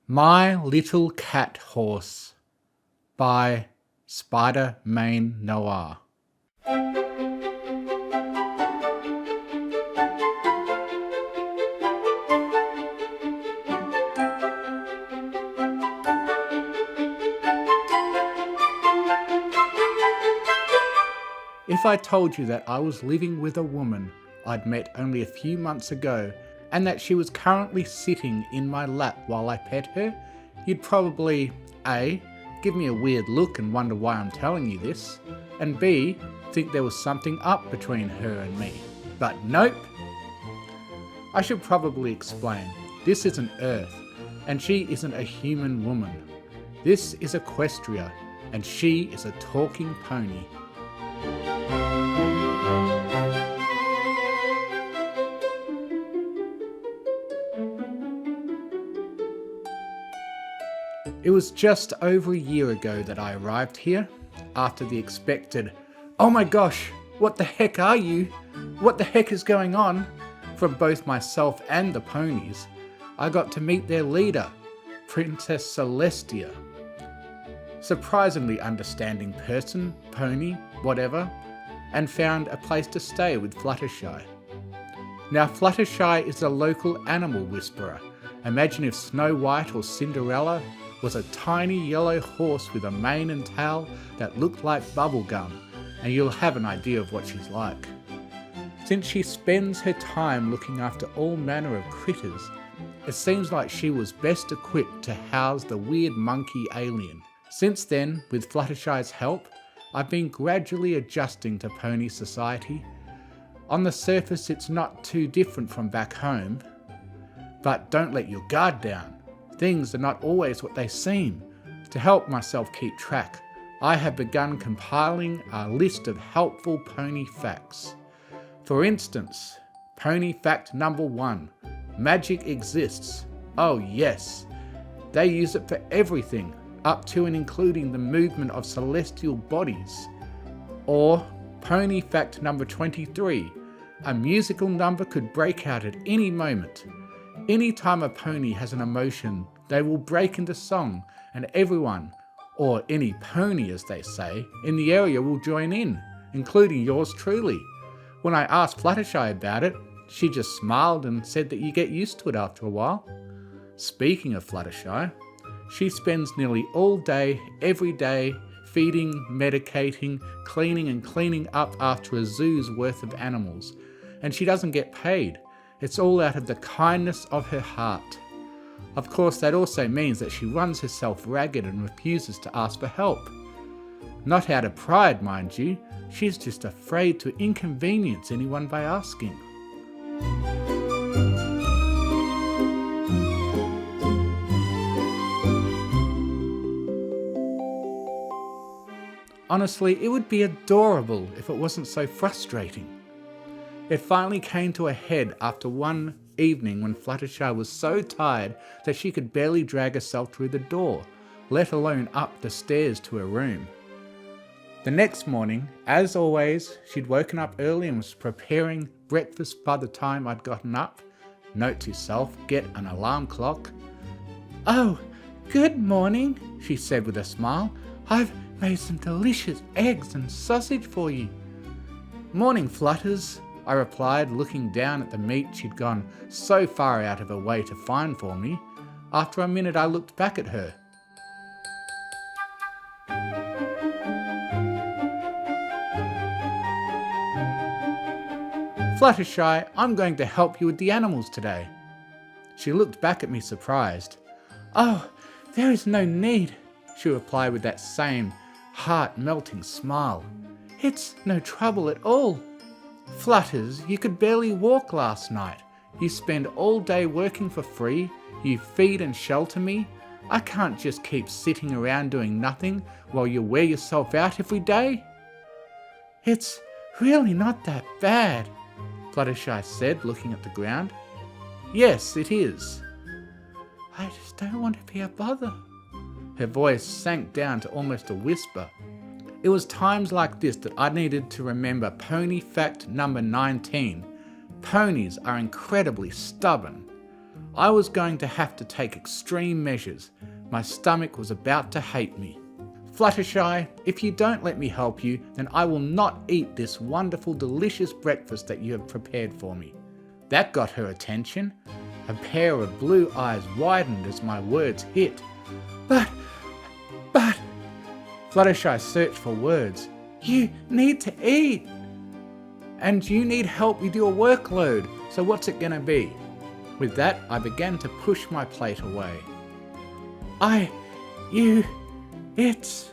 My Little Cat Horse by Spider-Man Noir. If I told you that I was living with a woman I'd met only a few months ago and that she was currently sitting in my lap while I pet her, you'd probably A. give me a weird look and wonder why I'm telling you this, and B. think there was something up between her and me. But nope! I should probably explain. This isn't Earth, and she isn't a human woman. This is Equestria, and she is a talking pony. It was just over a year ago that I arrived here, after the expected, "Oh my gosh, what the heck are you? What the heck is going on?" from both myself and the ponies. I got to meet their leader, Princess Celestia. Surprisingly understanding person, pony, whatever, and found a place to stay with Fluttershy. Now Fluttershy is a local animal whisperer. Imagine if Snow White or Cinderella was a tiny yellow horse with a mane and tail that looked like bubblegum, and you'll have an idea of what she's like. Since she spends her time looking after all manner of critters, it seems like she was best equipped to house the weird monkey alien. Since then, with Fluttershy's help, I've been gradually adjusting to pony society. On the surface it's not too different from back home, but don't let your guard down. Things are not always what they seem. To help myself keep track, I have begun compiling a list of helpful pony facts. For instance, pony fact number 1, magic exists. Oh yes, they use it for everything, up to and including the movement of celestial bodies. Or pony fact number 23, a musical number could break out at any moment. Anytime a pony has an emotion, they will break into song, and everyone, or any pony as they say, in the area will join in, including yours truly. When I asked Fluttershy about it, she just smiled and said that you get used to it after a while. Speaking of Fluttershy, she spends nearly all day, every day, feeding, medicating, cleaning and cleaning up after a zoo's worth of animals, and she doesn't get paid. It's all out of the kindness of her heart. Of course, that also means that she runs herself ragged and refuses to ask for help. Not out of pride, mind you, she's just afraid to inconvenience anyone by asking. Honestly, it would be adorable if it wasn't so frustrating. It finally came to a head after one evening when Fluttershy was so tired that she could barely drag herself through the door, let alone up the stairs to her room. The next morning, as always, she'd woken up early and was preparing breakfast by the time I'd gotten up. Note to self, get an alarm clock. "Oh, good morning," she said with a smile. "I've made some delicious eggs and sausage for you." "Morning, Flutters," I replied, looking down at the meat she'd gone so far out of her way to find for me. After a minute I looked back at her. "Fluttershy, I'm going to help you with the animals today." She looked back at me surprised. "Oh, there is no need," she replied with that same heart-melting smile. "It's no trouble at all. Flutters, you could barely walk last night. You spend all day working for free. You feed and shelter me. I can't just keep sitting around doing nothing while you wear yourself out every day." "It's really not that bad," Fluttershy said, looking at the ground. "Yes, it is. I just don't want to be a bother." Her voice sank down to almost a whisper. It was times like this that I needed to remember pony fact number 19. Ponies are incredibly stubborn. I was going to have to take extreme measures. My stomach was about to hate me. Fluttershy, if you don't let me help you, then I will not eat this wonderful, delicious breakfast that you have prepared for me. That got her attention. A pair of blue eyes widened as my words hit. But... Fluttershy searched for words. You need to eat. And you need help with your workload, so what's it gonna be? With that, I began to push my plate away. It's...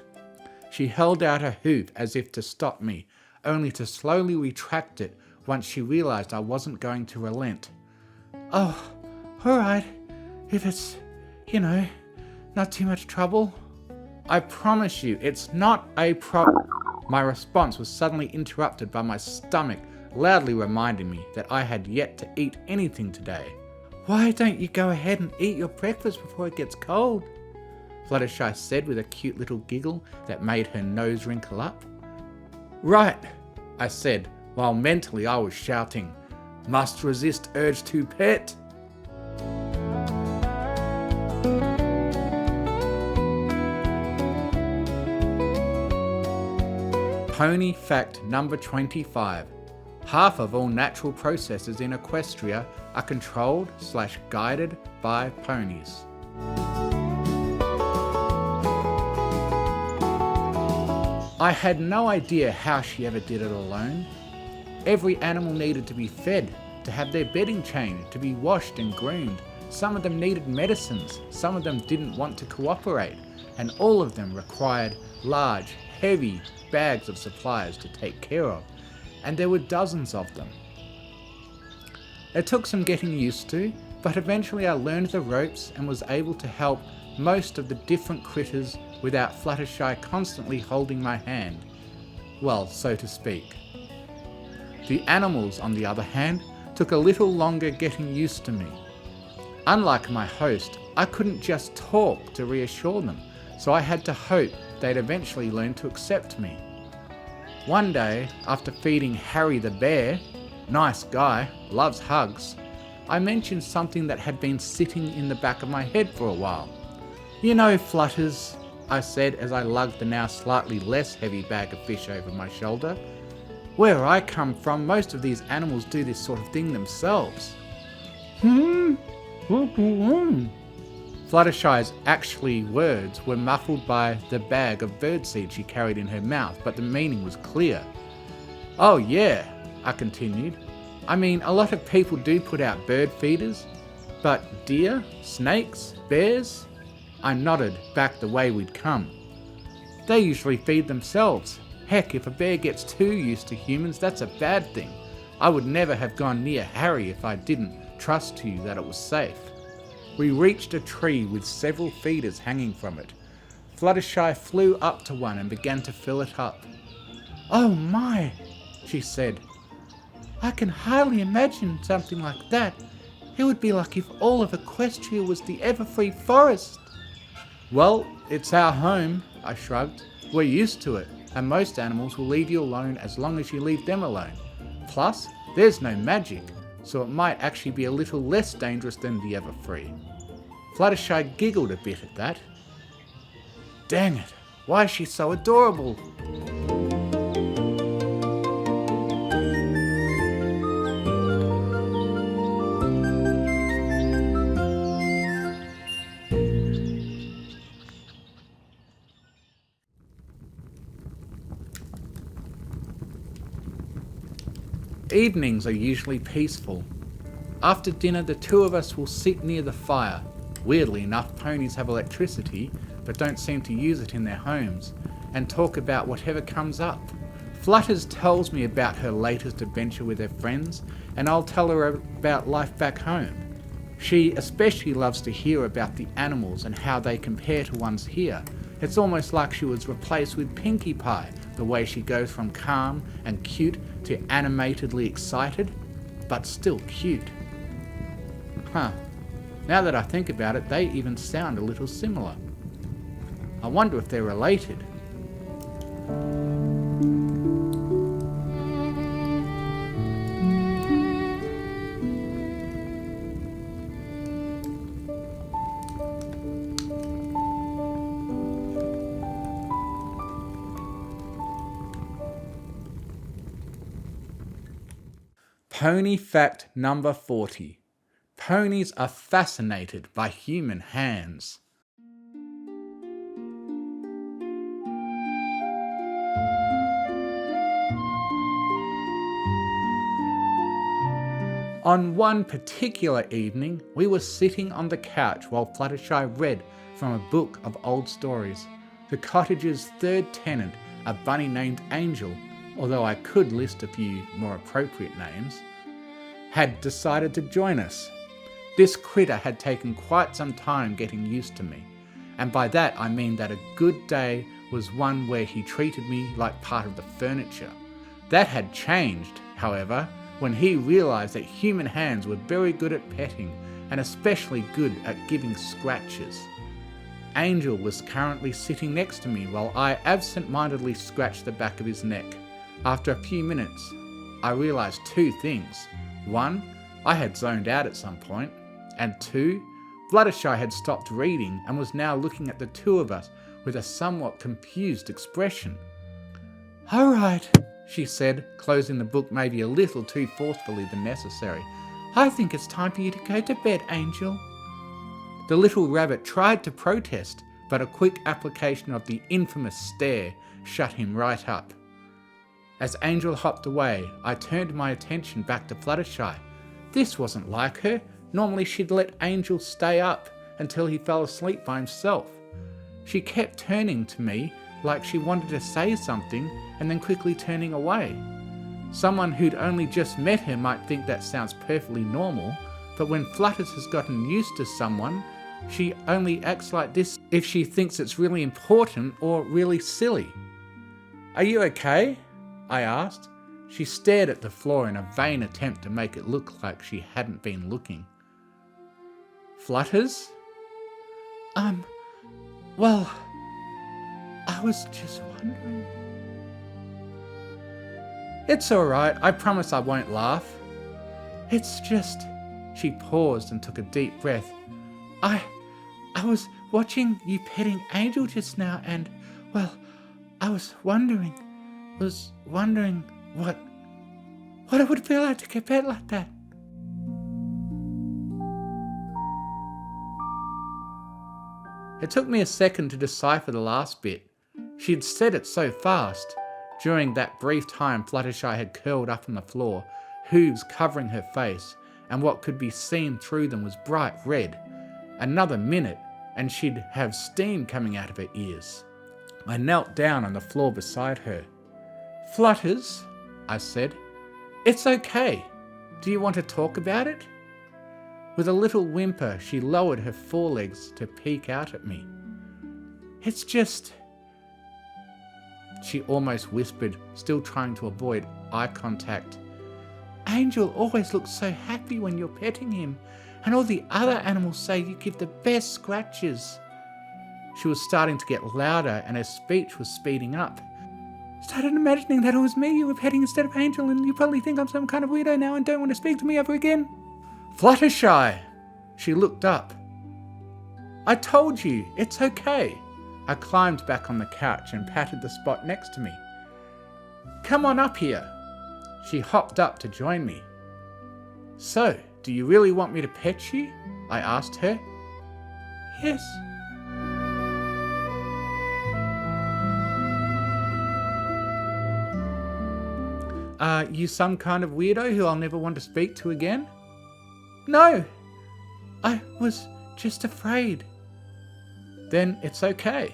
She held out her hoof as if to stop me, only to slowly retract it once she realised I wasn't going to relent. Oh, alright, if it's, not too much trouble. I promise you, it's not a problem. My response was suddenly interrupted by my stomach loudly reminding me that I had yet to eat anything today. Why don't you go ahead and eat your breakfast before it gets cold? Fluttershy said with a cute little giggle that made her nose wrinkle up. Right, I said, while mentally I was shouting, must resist urge to pet. Pony fact number 25. Half of all natural processes in Equestria are controlled/guided by ponies. I had no idea how she ever did it alone. Every animal needed to be fed, to have their bedding changed, to be washed and groomed. Some of them needed medicines, some of them didn't want to cooperate, and all of them required large, heavy bags of supplies to take care of, and there were dozens of them. It took some getting used to, but eventually I learned the ropes and was able to help most of the different critters without Fluttershy constantly holding my hand. Well, so to speak. The animals, on the other hand, took a little longer getting used to me. Unlike my host, I couldn't just talk to reassure them, so I had to hope they'd eventually learn to accept me. One day, after feeding Harry the bear, nice guy, loves hugs, I mentioned something that had been sitting in the back of my head for a while. You know, Flutters, I said as I lugged the now slightly less heavy bag of fish over my shoulder. Where I come from, most of these animals do this sort of thing themselves. Fluttershy's actually words were muffled by the bag of birdseed she carried in her mouth, but the meaning was clear. Oh yeah, I continued. I mean, a lot of people do put out bird feeders, but deer, snakes, bears? I nodded back the way we'd come. They usually feed themselves. Heck, if a bear gets too used to humans, that's a bad thing. I would never have gone near Harry if I didn't trust you that it was safe. We reached a tree with several feeders hanging from it. Fluttershy flew up to one and began to fill it up. Oh my, she said. I can hardly imagine something like that. It would be like if all of Equestria was the Everfree Forest. Well, it's our home, I shrugged. We're used to it, and most animals will leave you alone as long as you leave them alone. Plus, there's no magic, so it might actually be a little less dangerous than the Everfree. Fluttershy giggled a bit at that. Dang it, why is she so adorable? Evenings are usually peaceful. After dinner, the two of us will sit near the fire. Weirdly enough, ponies have electricity, but don't seem to use it in their homes, and talk about whatever comes up. Flutters tells me about her latest adventure with her friends, and I'll tell her about life back home. She especially loves to hear about the animals and how they compare to ones here. It's almost like she was replaced with Pinkie Pie, the way she goes from calm and cute to animatedly excited, but still cute. Now that I think about it, they even sound a little similar. I wonder if they're related. Pony fact number 40. Ponies are fascinated by human hands. On one particular evening, we were sitting on the couch while Fluttershy read from a book of old stories. The cottage's third tenant, a bunny named Angel, although I could list a few more appropriate names, had decided to join us. This critter had taken quite some time getting used to me, and by that I mean that a good day was one where he treated me like part of the furniture. That had changed, however, when he realised that human hands were very good at petting and especially good at giving scratches. Angel was currently sitting next to me while I absent-mindedly scratched the back of his neck. After a few minutes, I realised two things. One, I had zoned out at some point, and two, Fluttershy had stopped reading and was now looking at the two of us with a somewhat confused expression. "All right," she said, closing the book maybe a little too forcefully than necessary. "I think it's time for you to go to bed, Angel." The little rabbit tried to protest, but a quick application of the infamous stare shut him right up. As Angel hopped away, I turned my attention back to Fluttershy. This wasn't like her. Normally she'd let Angel stay up until he fell asleep by himself. She kept turning to me like she wanted to say something and then quickly turning away. Someone who'd only just met her might think that sounds perfectly normal, but when Flutters has gotten used to someone, she only acts like this if she thinks it's really important or really silly. "Are you okay?" I asked. She stared at the floor in a vain attempt to make it look like she hadn't been looking. "Flutters?" Well, I was just wondering." "It's alright, I promise I won't laugh. It's just..." She paused and took a deep breath. I was watching you petting Angel just now and, well, I was wondering what it would feel like to get pet like that." It took me a second to decipher the last bit. She'd said it so fast. During that brief time, Fluttershy had curled up on the floor, hooves covering her face, and what could be seen through them was bright red. Another minute, and she'd have steam coming out of her ears. I knelt down on the floor beside her. "Flutters," I said, "it's okay. Do you want to talk about it?" With a little whimper, she lowered her forelegs to peek out at me. "It's just..." she almost whispered, still trying to avoid eye contact. "Angel always looks so happy when you're petting him, and all the other animals say you give the best scratches." She was starting to get louder and her speech was speeding up. "Started imagining that it was me you were petting instead of Angel, and you probably think I'm some kind of weirdo now and don't want to speak to me ever again." "Fluttershy!" She looked up. "I told you, it's okay." I climbed back on the couch and patted the spot next to me. "Come on up here." She hopped up to join me. "So, do you really want me to pet you?" I asked her. "Yes." "Are you some kind of weirdo who I'll never want to speak to again?" "No, I was just afraid." "Then it's okay."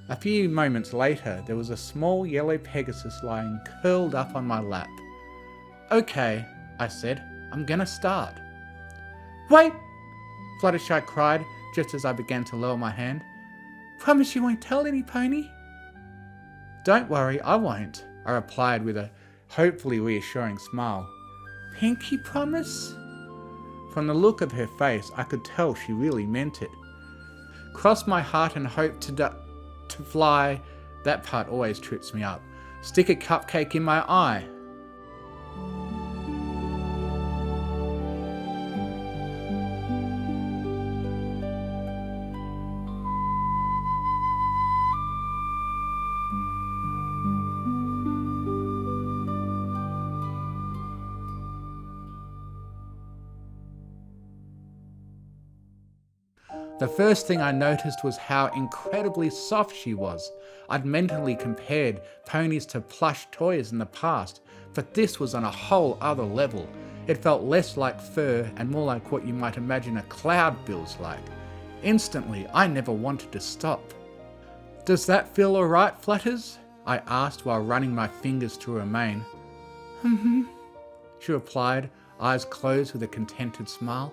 A few moments later, there was a small yellow Pegasus lying curled up on my lap. "Okay," I said, "I'm gonna start." "Wait!" Fluttershy cried just as I began to lower my hand. "Promise you won't tell any, Pony?" "Don't worry, I won't," I replied with a hopefully reassuring smile. "Pinky promise?" From the look of her face, I could tell she really meant it. "Cross my heart and hope to fly," that part always trips me up. "Stick a cupcake in my eye." The first thing I noticed was how incredibly soft she was. I'd mentally compared ponies to plush toys in the past, but this was on a whole other level. It felt less like fur and more like what you might imagine a cloud feels like. Instantly, I never wanted to stop. "Does that feel alright, Flutters?" I asked while running my fingers through her mane. "Mm-hmm," she replied, eyes closed with a contented smile.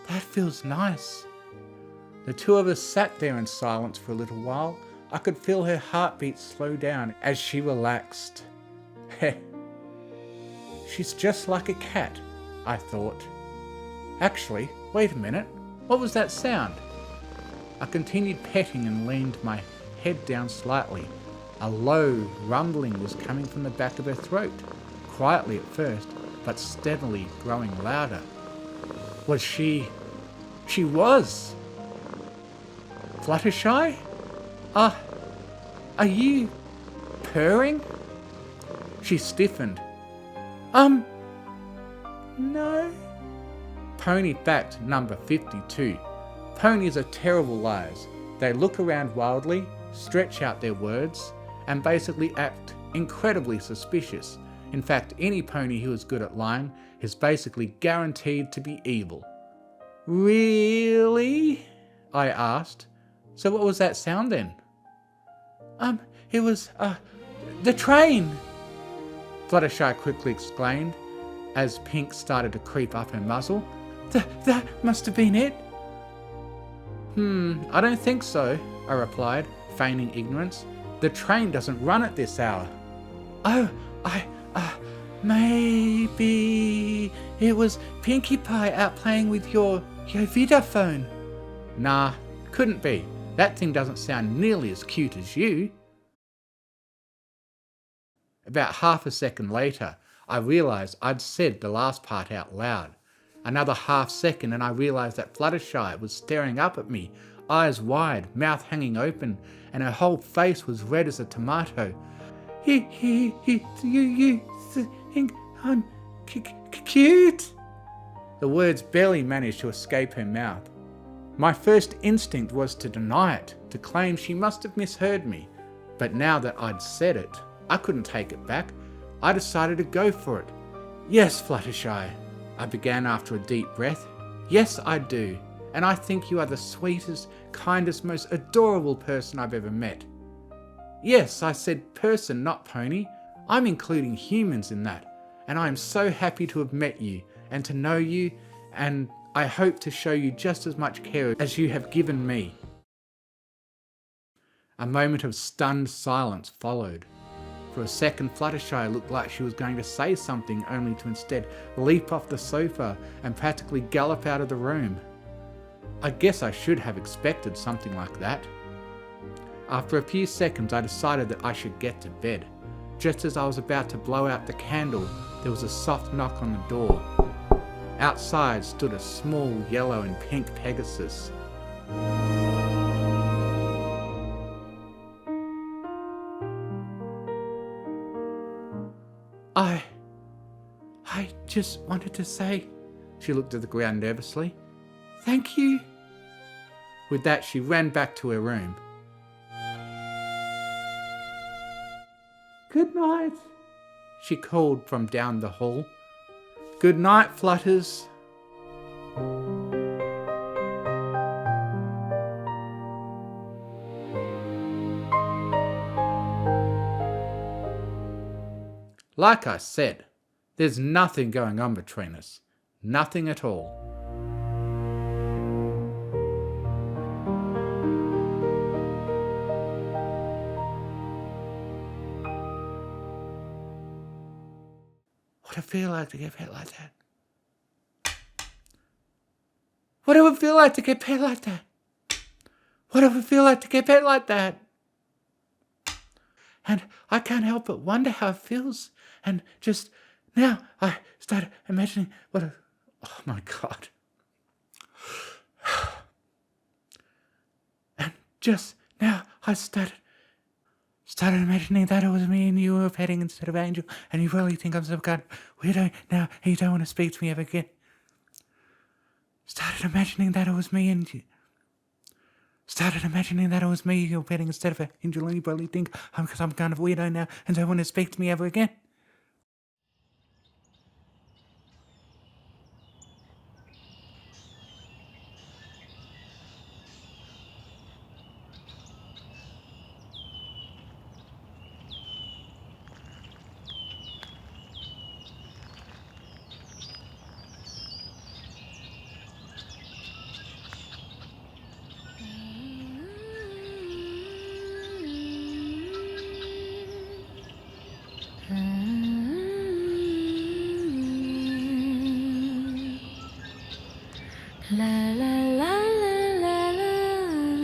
"That feels nice." The two of us sat there in silence for a little while. I could feel her heartbeat slow down as she relaxed. Heh. She's just like a cat, I thought. Actually, wait a minute. What was that sound? I continued petting and leaned my head down slightly. A low rumbling was coming from the back of her throat, quietly at first, but steadily growing louder. Was she... She was! Fluttershy? Are you purring? She stiffened. No. Pony fact number 52. Ponies are terrible liars. They look around wildly, stretch out their words, and basically act incredibly suspicious. In fact, any pony who is good at lying is basically guaranteed to be evil. Really? I asked. So what was that sound then? It was, the train, Fluttershy quickly exclaimed, as pink started to creep up her muzzle. That must have been it. I don't think so, I replied, feigning ignorance. The train doesn't run at this hour. Oh, maybe it was Pinkie Pie out playing with your Vidaphone. Nah, couldn't be. That thing doesn't sound nearly as cute as you. About half a second later, I realised I'd said the last part out loud. Another half second and I realised that Fluttershy was staring up at me, eyes wide, mouth hanging open, and her whole face was red as a tomato. You think I'm cute? The words barely managed to escape her mouth. My first instinct was to deny it, to claim she must have misheard me. But now that I'd said it, I couldn't take it back. I decided to go for it. Yes, Fluttershy, I began after a deep breath. Yes, I do. And I think you are the sweetest, kindest, most adorable person I've ever met. Yes, I said person, not pony. I'm including humans in that. And I am so happy to have met you and to know you, and I hope to show you just as much care as you have given me. A moment of stunned silence followed. For a second, Fluttershy looked like she was going to say something, only to instead leap off the sofa and practically gallop out of the room. I guess I should have expected something like that. After a few seconds, I decided that I should get to bed. Just as I was about to blow out the candle, there was a soft knock on the door. Outside stood a small yellow and pink Pegasus. I just wanted to say, she looked at the ground nervously, thank you. With that, she ran back to her room. Good night, she called from down the hall. Good night, Flutters. Like I said, there's nothing going on between us. Nothing at all. What would it feel like to get pet like that? What it would feel like to get pet like that? What it would feel like to get pet like that? And I can't help but wonder how it feels. And just now I started imagining oh my God. And just now I started imagining that it was me and you were petting instead of Angel, and you really think I'm some kind of weirdo now and you don't want to speak to me ever again. Started imagining that it was me and you. started imagining that it was me you're petting instead of an angel, and you probably think because I'm kind of weirdo now and don't want to speak to me ever again. La la la la la la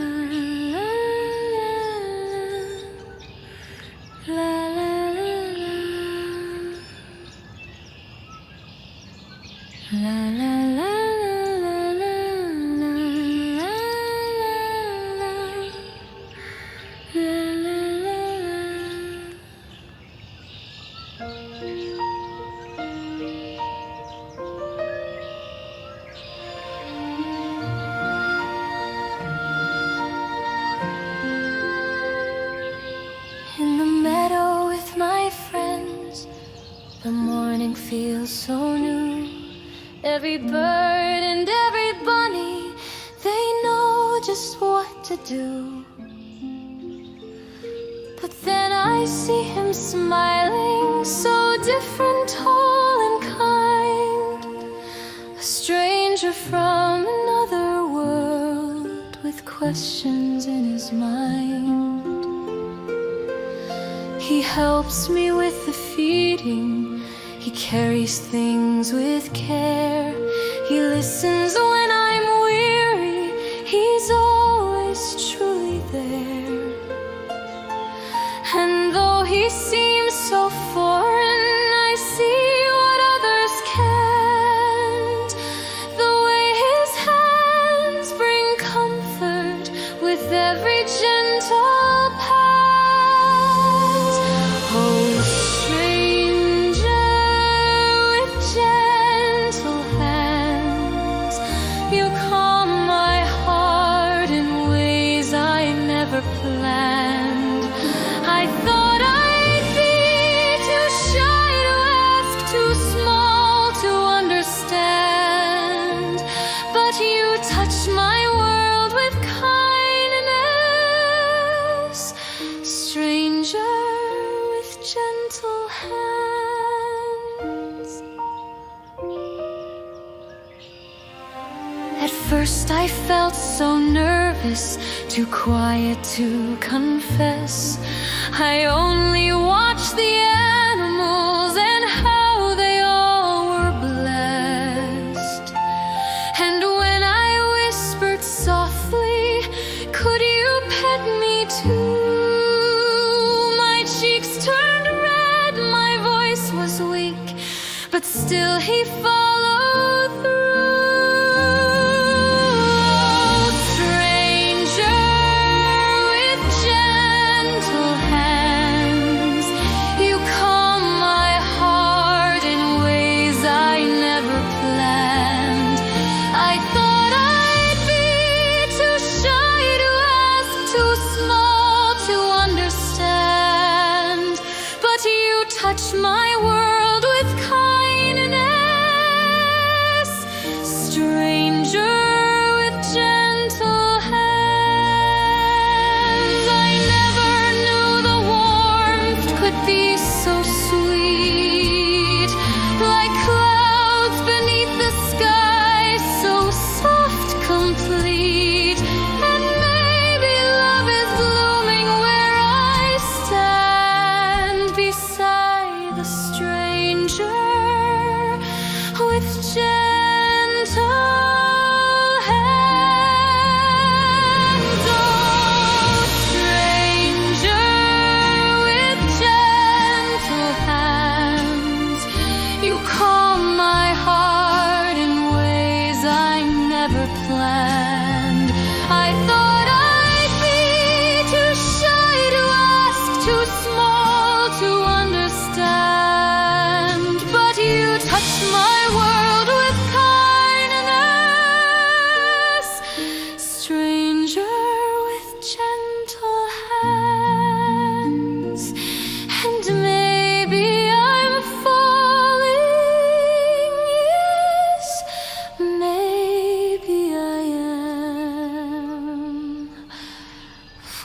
la la la la la. In the meadow with my friends, the morning feels so new. Every bird and every bunny, they know just what to do. But then I see him smiling, so different, tall and kind. A stranger from another world with questions in his mind. He helps me with the feeding, he carries things with care. He listens when I'm weary, he's always truly there. And though he seems so foreign, I see what others can't. The way his hands bring comfort with every gentle pat. Oh, stranger with gentle hands, you calm my heart in ways I never planned. I thought I'd be too shy to ask, too small to understand, but you touch my world with kindness, stranger with gentle hands. At first I felt so nervous, too quiet to confess. I only watched the animals and how they all were blessed. And when I whispered softly, could you pet me too? My cheeks turned red, my voice was weak, but still he followed through. Stranger with gentle hands, you calm my heart in ways I never planned. I thought I'd be too shy to ask, too small to understand, but you touch my world with kindness, stranger with gentle hands. I never knew the warmth could be so sweet, like clouds beneath the sky, so soft, complete. And maybe love is blooming where I stand beside the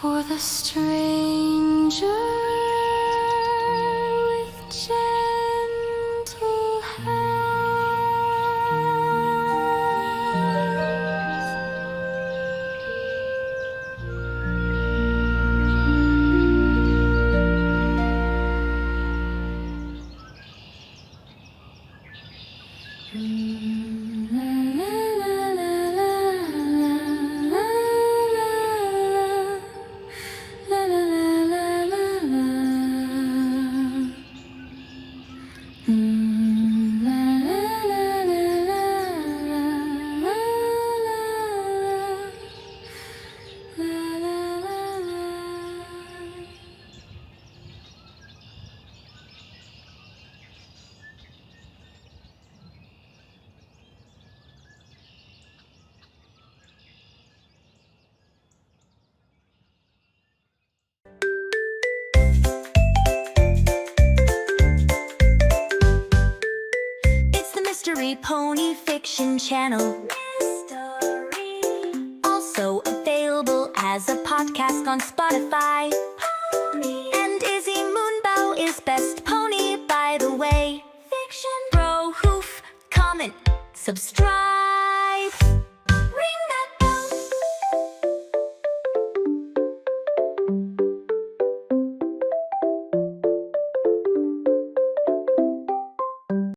for the stranger with gentle hands. Pony Fiction channel. Mystery. Also available as a podcast on Spotify. Pony. And Izzy Moonbow is best pony, by the way. Fiction. Bro, hoof, comment, subscribe.